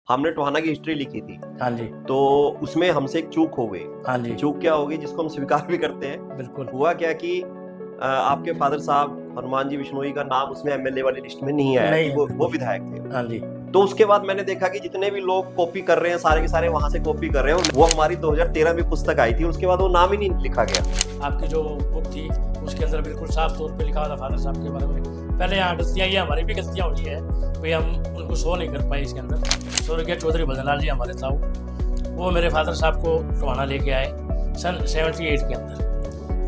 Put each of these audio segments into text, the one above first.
हमने टोहाना की हिस्ट्री लिखी थी, हाँ जी, तो उसमें हमसे एक चूक हो गई। हाँ जी, चूक क्या हो गई जिसको हम स्वीकार भी करते हैं। बिल्कुल। हुआ क्या कि आपके फादर साहब हनुमान जी बिश्नोई का नाम उसमें एमएलए वाली लिस्ट में नहीं आया नहीं कि है, वो बिल्कुल। विधायक थे। हाँ जी, तो उसके बाद मैंने देखा कि जितने भी लोग कॉपी कर रहे हैं सारे के सारे वहां से कॉपी कर रहे हैं। वो हमारी 2013 में पुस्तक आई थी, उसके बाद वो नाम ही नहीं लिखा गया। आपकी जो बुक थी उसके अंदर बिल्कुल साफ तौर पे लिखा हुआ था फादर साहब के बारे में। पहले यहाँ गलतियाँ ये हमारी भी गलतियाँ हुई है, भाई हम उनको शो नहीं कर पाए इसके अंदर। स्वर्गीय चौधरी भजनलाल जी हमारे ताऊ, वो मेरे फादर साहब को टोहाना लेके आए सन 78 के अंदर।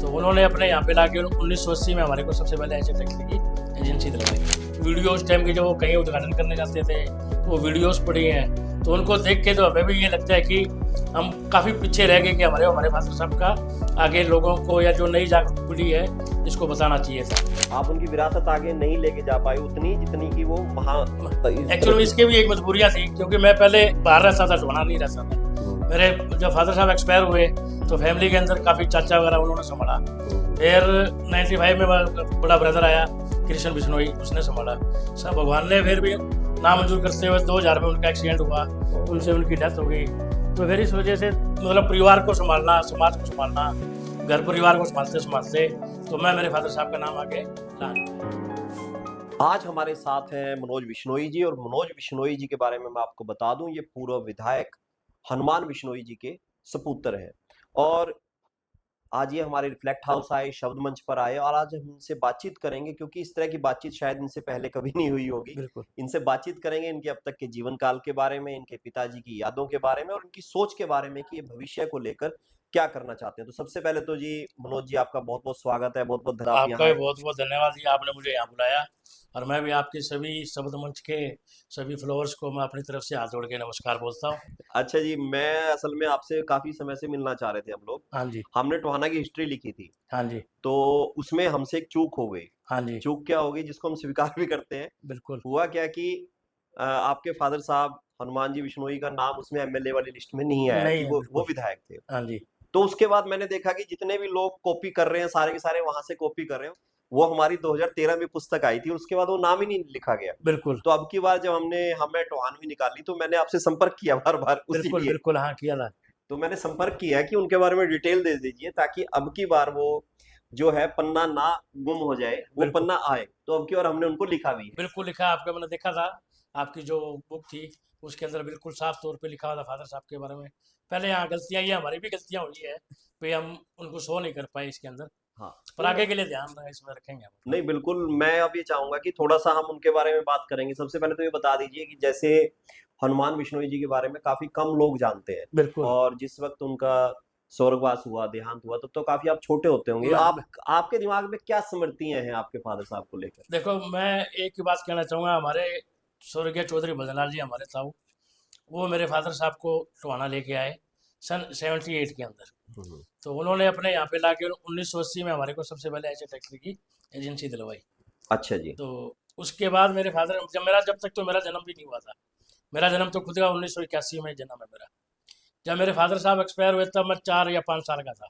तो उन्होंने अपने यहाँ पे लाके 1980 में हमारे को सबसे पहले ऐसे टैक्सी की एजेंसी दिलवाई। वीडियो उस टाइम के जब वो कहीं उद्घाटन करने जाते थे तो वो वीडियोस पड़ी हैं, तो उनको देख के तो हमें भी ये लगता है कि हम काफ़ी पीछे रह गए कि हमारे फादर साहब का आगे लोगों को या जो नई जागरूक पीढ़ी है इसको बताना चाहिए था। आप उनकी विरासत आगे नहीं लेके जा पाए उतनी जितनी की वो एक्चुअली इसके भी एक मजबूरियाँ थी, क्योंकि मैं पहले बाहर रहता था, टोहाना नहीं रहता था। मेरे जब फादर साहब एक्सपायर हुए तो फैमिली के अंदर काफ़ी चाचा वगैरह उन्होंने संभाला। फिर 95 में बड़ा ब्रदर आया कृष्ण बिश्नोई, उसने संभाला। सब भगवान ने फिर भी नामंजूर करते हुए 2000 में उनका एक्सीडेंट हुआ, उनसे उनकी डेथ हो गई। तो फिर इस वजह से मतलब परिवार को संभालना, समाज को संभालना, घर परिवार को संभालते संभालते तो मैं मेरे फादर साहब का नाम आगे ला लिया। आज हमारे साथ हैं मनोज बिश्नोई जी, और मनोज बिश्नोई जी के बारे में मैं आपको बता दूं, ये पूर्व विधायक हनुमान बिश्नोई जी के सपुत्र हैं। और आज ये हमारे रिफ्लेक्ट हाउस आए, शब्द मंच पर आए, और आज हम इनसे बातचीत करेंगे क्योंकि इस तरह की बातचीत शायद इनसे पहले कभी नहीं हुई होगी। बिल्कुल। इनसे बातचीत करेंगे इनके अब तक के जीवन काल के बारे में, इनके पिताजी की यादों के बारे में और उनकी सोच के बारे में कि ये भविष्य को लेकर क्या करना चाहते हैं। तो सबसे पहले तो जी मनोज जी, आपका बहुत बहुत स्वागत है, बहुत बहुत धन्यवाद आप आपका यहाँ भी आए। बहुत बहुत धन्यवाद जी, आपने मुझे यहाँ बुलाया। और मैं भी आपके सभी शब्द मंच के सभी फॉलोअर्स को मैं अपनी तरफ से हाथ जोड़ के नमस्कार बोलता हूँ। अच्छा जी, मैं असल में आपसे काफी समय से मिलना चाह रहे थे हम लोग। हाँ जी, हमने टोहाना की हिस्ट्री लिखी थी, हाँ जी, तो उसमें हमसे एक चूक हो गई। हाँ जी, चूक क्या हो गई जिसको हम स्वीकार भी करते हैं। बिल्कुल। हुआ क्या कि आपके फादर साहब हनुमान जी बिश्नोई का नाम उसमें एमएलए वाली लिस्ट में नहीं आया नहीं कि है, वो बिल्कुल। विधायक थे। हाँ जी, तो उसके बाद मैंने देखा कि जितने भी लोग कॉपी कर रहे हैं सारे के सारे वहां से कॉपी कर रहे हैं। वो हमारी 2013 में पुस्तक आई थी, उसके बाद वो नाम ही नहीं लिखा गया। बिल्कुल, तो अब की बार जब हमें टोहानवी निकाली तो मैंने आपसे संपर्क किया बार बार उसी बिल्कुल, लिए। बिल्कुल, हाँ, किया था। तो मैंने संपर्क किया कि उनके बारे में डिटेल दे दीजिए ताकि अब की बार वो जो है पन्ना ना गुम हो जाए, वो बिल्कुल, पन्ना आए। तो अब की बार हमने उनको लिखा भी है। बिल्कुल लिखा है आपका, मैंने देखा था। आपकी जो बुक थी उसके अंदर बिल्कुल साफ तौर पे लिखा हुआ था फादर साहब के बारे में। पहले यहाँ गलतियाँ ये हमारी भी गलतियाँ हुई है, भाई हम उनको शो नहीं कर पाए इसके अंदर। हाँ, पर आगे के लिए ध्यान इसमें रखेंगे हम। नहीं बिल्कुल, मैं अब ये चाहूंगा कि थोड़ा सा हम उनके बारे में बात करेंगे। सबसे पहले तो ये बता दीजिए कि जैसे हनुमान बिश्नोई जी के बारे में काफी कम लोग जानते हैं, बिल्कुल। और जिस वक्त उनका स्वर्गवास हुआ, देहांत हुआ, तब तो काफी आप छोटे होते होंगे। मैं आपके दिमाग में क्या स्मृतियां हैं आपके फादर साहब को लेकर? देखो, मैं एक ही बात कहना चाहूँगा। हमारे स्वर्गीय चौधरी भजनलाल जी हमारे ताऊ, वो मेरे फादर साहब को टोहाना लेके आए सन 78 के अंदर। हम्म, तो उन्होंने अपने यहाँ पे लाके 1980 में हमारे को सबसे पहले ऐसे टैक्सी की एजेंसी दिलवाई। अच्छा जी। तो उसके बाद मेरे फादर, जब तक तो मेरा जन्म भी नहीं हुआ था। मेरा जन्म तो खुद का 1981 में जन्म है मेरा। जब मेरे फादर साहब एक्सपायर हुए तब मैं 4 या 5 साल का था।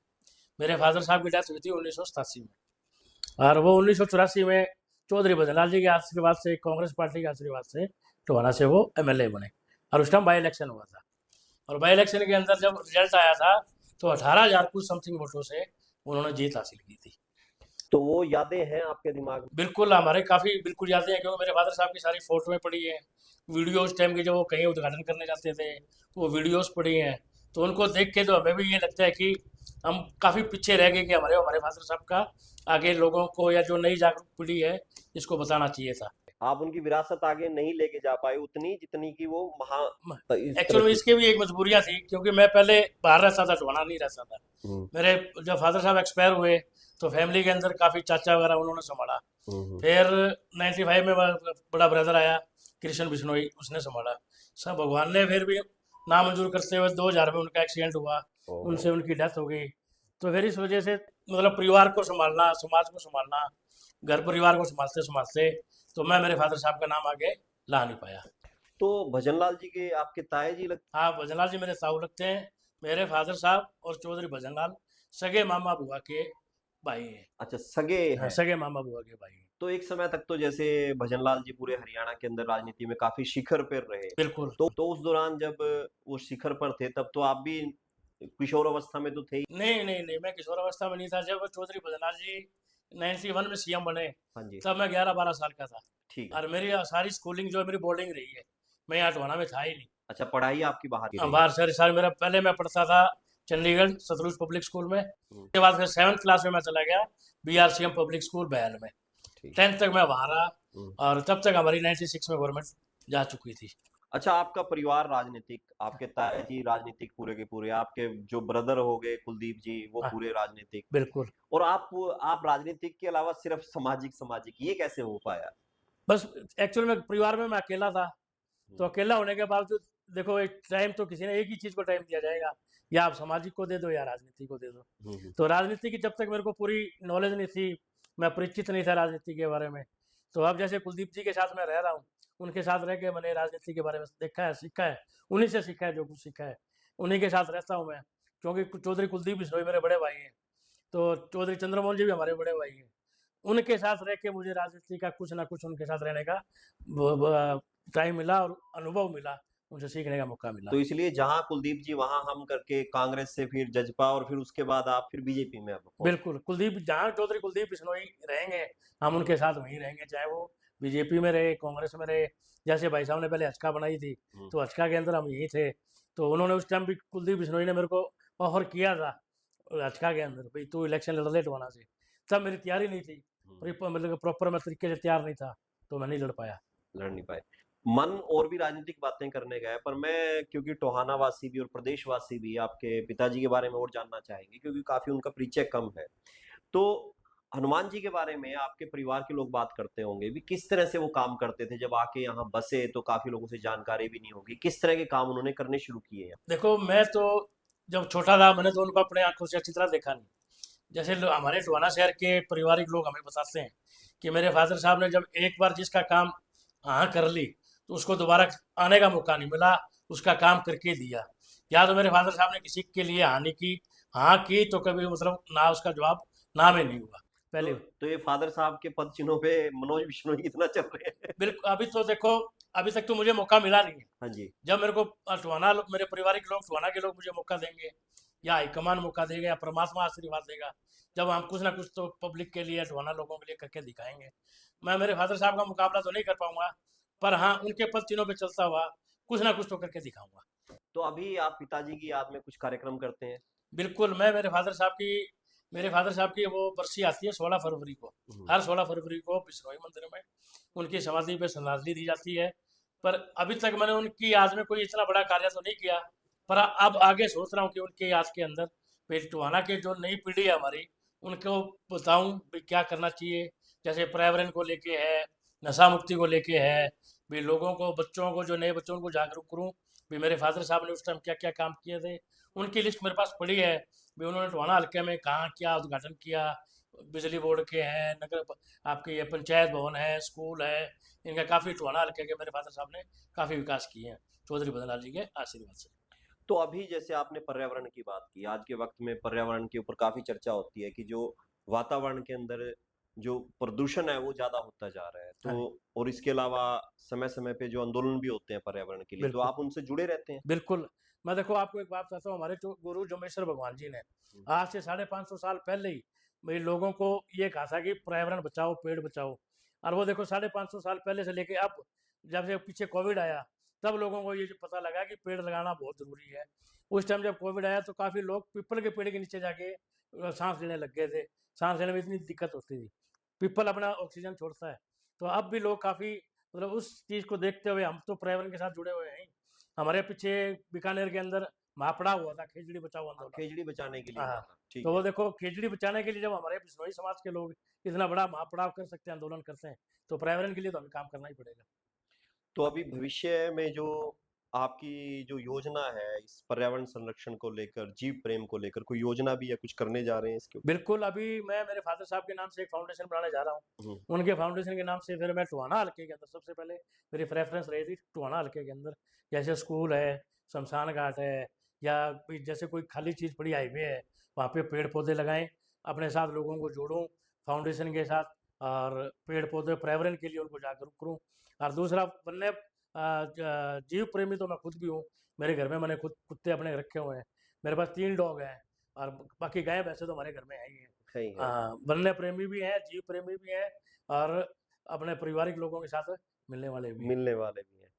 मेरे फादर साहब की डेथ हुई थी 1987 में। और वो 1984 में चौधरी भजनलाल जी के आशीर्वाद से, कांग्रेस पार्टी के आशीर्वाद से टोहाना से वो एमएलए बने। और उस टाइम बाई इलेक्शन हुआ था। और बाई इलेक्शन के अंदर जब रिजल्ट आया था तो 18,000 कुछ समथिंग वोटों से उन्होंने जीत हासिल की थी। तो वो यादें हैं आपके दिमाग में? बिल्कुल, हमारे काफ़ी बिल्कुल यादें हैं, क्योंकि मेरे फादर साहब की सारी फोटोएं पड़ी हैं। वीडियो उस टाइम के जब वो कहीं उद्घाटन करने जाते थे तो वो वीडियोस पड़ी हैं। तो उनको देख के तो हमें भी ये लगता है कि हम काफ़ी पीछे रह गए कि हमारे फादर साहब का आगे लोगों को या जो नई जागरूक पीढ़ी है इसको बताना चाहिए था। आप उनकी विरासत आगे नहीं लेके जा पाए उतनी जितनी की वो इस तरह एक्चुअली की। इसके भी एक मजबूरियाँ थी, क्योंकि मैं पहले बाहर रहता था, टोहाना नहीं रहता था। हम्म, मेरे जब फादर साहब एक्सपायर हुए तो फैमिली के अंदर काफ़ी चाचा वगैरह उन्होंने संभाला। हम्म, फिर 95 में बड़ा ब्रदर आया कृष्ण बिश्नोई, उसने संभाला। सब भगवान ने फिर भी नामंजूर करते हुए 2000 में उनका एक्सीडेंट हुआ, ओहो। उनसे उनकी डेथ हो गई। तो फिर इस वजह से मतलब परिवार को संभालना, समाज को संभालना, घर परिवार को संभालते संभालते तो मैं मेरे फादर साहब का नाम आगे ला नहीं पाया। तो भजनलाल जी के आपके ताए जी लगते? हाँ, भजनलाल जी मेरे ताऊ लगते हैं। मेरे फादर साहब और चौधरी भजनलाल सगे मामा बुआ के भाई हैं। अच्छा, सगे हाँ, हैं। सगे मामा बुआ के भाई हैं। तो एक समय तक तो जैसे भजनलाल जी पूरे हरियाणा के अंदर राजनीति में काफी शिखर पर रहे। बिल्कुल। तो उस दौरान जब वो शिखर पर थे तब तो आप भी किशोर अवस्था में तो थे ही। नहीं, नहीं, नहीं, मैं किशोरावस्था में नहीं था। जब चौधरी भजनलाल जी 91 में सीएम बने, हाँ जी, तब मैं 11-12 साल का था। ठीक है। और मेरी सारी स्कूलिंग जो है मेरी बोर्डिंग रही है। मैं यहाँ टोहाना में था ही नहीं। अच्छा, पढ़ाई आपकी बाहर की रही है। बाहर सारी साल मेरा पहले मैं पढ़ता था चंडीगढ़ सतलुज पब्लिक स्कूल में। हुँ, उसके बाद फिर 7th क्लास में मैं चला गया बीआरसीएम पब्लिक स्कूल बहल में। ठीक। 10th तक मैं वहाँ रहा हुँ। और तब तक हमारी 96 में गवर्नमेंट जा चुकी थी। अच्छा, आपका परिवार राजनीतिक, आपके ताया जी राजनीतिक पूरे के पूरे, आपके जो ब्रदर हो गए कुलदीप जी वो हाँ, पूरे राजनीतिक, बिल्कुल। और आप राजनीतिक के अलावा सिर्फ सामाजिक सामाजिक, ये कैसे हो पाया? बस एक्चुअल में परिवार में मैं अकेला था। तो हुँ, अकेला होने के बावजूद देखो एक टाइम तो किसी ने एक ही चीज़ को टाइम दिया जाएगा, या आप सामाजिक को दे दो या राजनीति को दे दो। हुँ, हुँ, तो राजनीति की जब तक मेरे को पूरी नॉलेज नहीं थी, मैं परिचित नहीं था राजनीति के बारे में। तो अब जैसे कुलदीप जी के साथ मैं रह रहा हूँ, उनके साथ रह के मैंने राजनीति के बारे में देखा है, सीखा है, उन्हीं से सीखा है जो कुछ सीखा है। उन्हीं के साथ रहता हूँ मैं, क्योंकि चौधरी कुलदीप बिश्नोई मेरे बड़े भाई हैं, तो चौधरी चंद्रमोहन जी भी हमारे बड़े भाई हैं। उनके साथ रह के मुझे राजनीति का कुछ ना कुछ उनके साथ रहने का टाइम मिला और अनुभव मिला, उनसे सीखने का मौका मिला। तो इसलिए जहाँ कुलदीप जी वहाँ हम करके कांग्रेस से फिर जजपा, और फिर उसके बाद आप फिर बीजेपी में अब पहुँच। बिल्कुल, कुलदीप जहाँ चौधरी कुलदीप बिश्नोई रहेंगे, हम उनके साथ वहीं रहेंगे, चाहे वो बीजेपी में रहे, कांग्रेस में रहे। जैसे भाई साहब ने पहले हचका बनाई थी, हुँ, तो हचका के अंदर हम यहीं थे। तो उन्होंने उस टाइम भी कुलदीप बिश्नोई ने मेरे को ऑफ़र किया था हचका के अंदर, भई तू इलेक्शन लड़ ले टोहाना से। तब मेरी तैयारी नहीं थी, हुँ, मतलब प्रॉपर मैं तरीके से तैयार नहीं था, तो मैं नहीं लड़ पाया। लड़ नहीं पाए। मन और भी राजनीतिक बातें करने गए, पर मैं क्योंकि टोहाना वासी भी और प्रदेशवासी भी आपके पिताजी के बारे में और जानना चाहेंगे क्योंकि काफ़ी उनका परिचय कम है। तो हनुमान जी के बारे में आपके परिवार के लोग बात करते होंगे भी, किस तरह से वो काम करते थे? जब आके यहाँ बसे तो काफ़ी लोगों से जानकारी भी नहीं होगी। किस तरह के काम उन्होंने करने शुरू किए हैं? देखो मैं तो जब छोटा था मैंने तो उनको अपने आँखों से अच्छी तरह देखा नहीं। जैसे हमारे टोहाना शहर के पारिवारिक लोग हमें बताते हैं कि मेरे फादर साहब ने जब एक बार जिसका काम हाँ कर ली, तो उसको दोबारा आने का मौका नहीं मिला, उसका काम करके दिया। या तो मेरे फादर साहब ने किसी के लिए हानि की, हाँ की तो कभी मतलब ना उसका जवाब ना में नहीं हुआ तो पहले। तो ये फादर साहब के पद चिन्हों पे मनोज बिश्नोई इतना चल रहे हैं। बिल्कुल अभी तो देखो, अभी तक तो मुझे मौका मिला नहीं है। हाँ जी। जब मेरे को मेरे पारिवारिक लोग टोहाना के लोग मुझे मौका देंगे, या हाईकमान मौका देगा, या परमात्मा आशीर्वाद देगा, जब हम कुछ ना कुछ तो पब्लिक के लिए टोहाना लोगों के लिए करके दिखाएंगे। मैं मेरे फादर साहब का मुकाबला तो नहीं कर पाऊंगा, पर हाँ उनके पद चिन्हों पे चलता हुआ कुछ ना कुछ तो करके दिखाऊंगा। तो अभी आप पिताजी की याद में कुछ कार्यक्रम करते हैं? बिल्कुल मैं मेरे फादर साहब की वो बरसी आती है 16 फरवरी को। हुँ, हर 16 फरवरी को बिश्नोई मंदिर में उनकी समाधि पे श्रद्धांजलि दी जाती है। पर अभी तक मैंने उनकी याद में कोई इतना बड़ा कार्य तो नहीं किया, पर अब आगे सोच रहा हूँ कि उनके याद के अंदर टोहाना के जो नई पीढ़ी है हमारी, उनको बताऊँ भी क्या करना चाहिए। जैसे पर्यावरण को लेके है, नशा मुक्ति को लेके है, भी लोगों को बच्चों को जो नए बच्चों को जागरूक करूँ भी मेरे फादर साहब ने उस टाइम क्या क्या काम किए थे। उनकी लिस्ट मेरे पास पड़ी है भी उन्होंने टोहाना हल्के में कहाँ क्या उद्घाटन किया। बिजली बोर्ड के हैं, आपके ये पंचायत भवन है, स्कूल है, इनका काफ़ी टोहाना हल्के के मेरे फादर साहब ने काफ़ी विकास किए हैं चौधरी भजनलाल जी के आशीर्वाद से। तो अभी जैसे आपने पर्यावरण की बात की, आज के वक़्त में पर्यावरण के ऊपर काफ़ी चर्चा होती है कि जो वातावरण के अंदर जो प्रदूषण है वो ज़्यादा होता जा रहा है। हाँ जी, तो और इसके अलावा समय-समय पे जो आंदोलन भी होते हैं पर्यावरण के लिए, तो बिल्कुल। आप उनसे जुड़े रहते हैं? बिल्कुल, मैं देखो आपको एक बात बताता हूँ, हमारे जो गुरु जम्बेश्वर भगवान जी ने हुँ, आज से 550 साल पहले ही भाई लोगों को ये कहा था कि पर्यावरण बचाओ, पेड़ बचाओ। और वो देखो 550 साल पहले से लेके अब जब से पीछे कोविड आया, तब लोगों को ये जो पता लगा कि पेड़ लगाना बहुत ज़रूरी है। उस टाइम जब कोविड आया तो काफ़ी लोग पीपल के पेड़ के नीचे जाके साँस लेने लग गए थे। साँस लेने में इतनी दिक्कत होती थी। पीपल अपना ऑक्सीजन छोड़ता है। तो अब भी लोग काफ़ी मतलब उस चीज़ को देखते हुए हम तो पर्यावरण के साथ जुड़े हुए हैं ही। हमारे पीछे बीकानेर के अंदर महापड़ा हुआ था, खेजड़ी बचाओ आंदोलन। खेजड़ी बचाने के लिए हुआ हाँ, था, ठीक तो वो है। देखो खेजड़ी बचाने के लिए जब हमारे बिश्नोई समाज के लोग इतना बड़ा महापड़ाव कर सकते हैं, आंदोलन करते हैं, तो पर्यावरण के लिए तो हमें काम करना ही पड़ेगा। तो अभी भविष्य में जो आपकी जो योजना है इस पर्यावरण संरक्षण को लेकर, जीव प्रेम को लेकर, कोई योजना भी या कुछ करने जा रहे हैं इसके ऊपर? बिल्कुल, अभी मैं मेरे फादर साहब के नाम से एक फाउंडेशन बनाने जा रहा हूँ। हुँ, उनके फाउंडेशन के नाम से फिर मैं टोहाना हल्के के अंदर सबसे पहले मेरी प्रेफ़रेंस रही थी टोहाना हल्के के अंदर। जैसे स्कूल है, शमशान घाट है, या कोई जैसे कोई खाली चीज़ पड़ी हाईवे है, वहाँ पे पेड़-पौधे लगाएँ, अपने साथ लोगों को जोड़ूँ फाउंडेशन के साथ, और पेड़ पौधे पर्यावरण के लिए उनको जागरूक करूँ। और दूसरा वन्य जीव प्रेमी तो मैं खुद भी हूँ। मेरे घर में मैंने खुद कुत्ते अपने रखे हुए हैं। मेरे पास 3 डॉग हैं और बाकी गाय भैंसे तो हमारे घर में है ही है। है ही है। वन्य प्रेमी भी हैं, जीव प्रेमी भी हैं और अपने पारिवारिक लोगों के साथ मिलने वाले भी हैं। मिलने वाले भी हैं।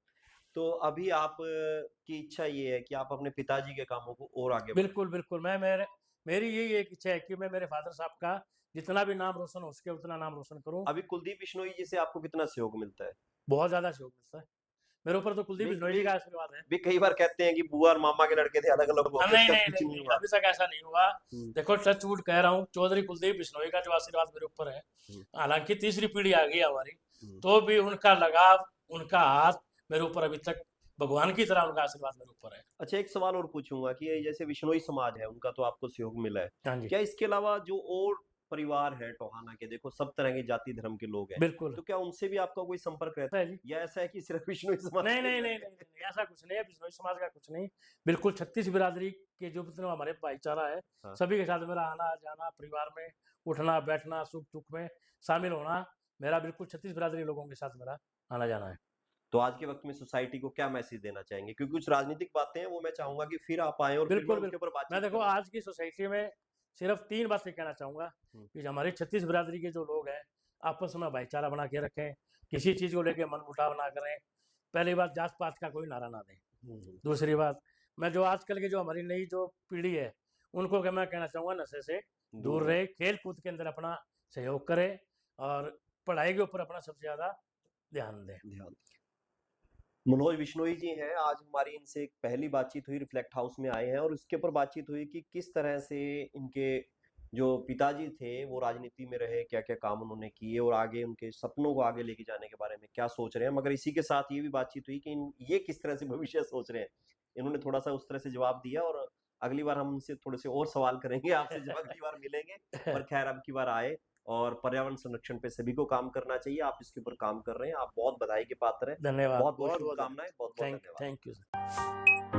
तो अभी आप की इच्छा ये है कि आप अपने पिताजी के कामों को और आगे बढ़ाएं। बिल्कुल, बिल्कुल। मेरी यही एक इच्छा है कि मैं मेरे फ़ादर साहब का जितना भी नाम रोशन हो सके उतना नाम रोशन करूँ। अभी कुलदीप बिश्नोई जी से आपको कितना सहयोग मिलता है? बहुत ज़्यादा सहयोग मिलता है। मेरे ऊपर तो कुलदीप वे बिश्नोई वे जी का आशीर्वाद है। वे कई बार कहते हैं कि बुआ और मामा के लड़के थे, अलग-अलग हो गए, नहीं, उसका नहीं, कुछ नहीं, नहीं नहीं, हुआ। अभी तक ऐसा नहीं हुआ। हुँ, देखो टच वुड कह रहा हूँ, चौधरी कुलदीप बिश्नोई का जो आशीर्वाद मेरे ऊपर है, हुँ, हालाँकि तीसरी पीढ़ी आ गई है हमारी, हुँ। तो भी उनका लगाव, उनका हाथ मेरे ऊपर अभी तक भगवान की तरह उनका आशीर्वाद मेरे ऊपर है। अच्छा, एक सवाल और पूछूँगा कि ये जैसे बिश्नोई समाज है, उनका तो आपको सहयोग मिला है। हाँ जी, क्या इसके अलावा जो और परिवार है टोहाना के, देखो सब तरह के जाति धर्म के लोग हैं, बिल्कुल। तो क्या उनसे भी आपका कोई संपर्क रहता है है? जी। या ऐसा है कि सिर्फ बिश्नोई समाज नहीं, के नहीं, अंदर नहीं, ही है? नहीं, नहीं, ऐसा कुछ नहीं है, बिश्नोई समाज का कुछ नहीं। बिल्कुल 36 बिरादरी के जो जितना हमारे भाईचारा है, हाँ। सभी के साथ मेरा आना-जाना, परिवार में उठना-बैठना, सुख-दुख में शामिल होना, मेरा बिल्कुल 36 बिरादरी लोगों के साथ मेरा आना-जाना है। तो आज के वक़्त में सोसाइटी को क्या मैसेज देना चाहेंगे? क्योंकि कुछ राजनीतिक बातें हैं, वो मैं चाहूँगा कि फिर आप आएँ और फिर मैं बिल्कुल, उनके बिल्कुल। ऊपर मैं बातचीत देखो करूँ। आज की सोसाइटी में सिर्फ़ 3 बातें कहना चाहूँगा हुँ, कि हमारी 36 बिरादरी के जो लोग हैं, आपस में भाईचारा बना के रखें, किसी चीज़ को लेके मनमुटाव ना करें। पहली बात जात-पात का कोई नारा ना दें। हुँ, हुँ। दूसरी बात, मैं जो आजकल की जो हमारी नई जो पीढ़ी है, उनको मैं कहना चाहूँगा नशे से दूर दूर रहे, रहे, खेल-कूद के अंदर अपना सहयोग करें और पढ़ाई के ऊपर अपना सबसे ज़्यादा ध्यान दें। ध्यान मनोज बिश्नोई जी हैं, आज हमारी इनसे एक पहली बातचीत हुई, रिफ्लेक्ट हाउस में आए हैं और उसके ऊपर बातचीत हुई कि किस तरह से इनके जो पिताजी थे, वो राजनीति में रहे, क्या-क्या काम उन्होंने किए और आगे उनके सपनों को आगे लेके जाने के बारे में क्या सोच रहे हैं। मगर इसी के साथ ये भी बातचीत हुई कि ये किस तरह से भविष्य सोच रहे हैं। इन्होंने थोड़ा-सा उस तरह से जवाब दिया और अगली बार हम उनसे थोड़े से और सवाल करेंगे आपसे जब अगली बार मिलेंगे। पर खैर अब की बार आए और पर्यावरण संरक्षण पे सभी को काम करना चाहिए। आप इसके ऊपर काम कर रहे हैं। आप बहुत बधाई के पात्र हैं। धन्यवाद, बहुत-बहुत बहुत-बहुत शुभकामनाएँ, बहुत-बहुत धन्यवाद। धन्यवाद। Thank you sir.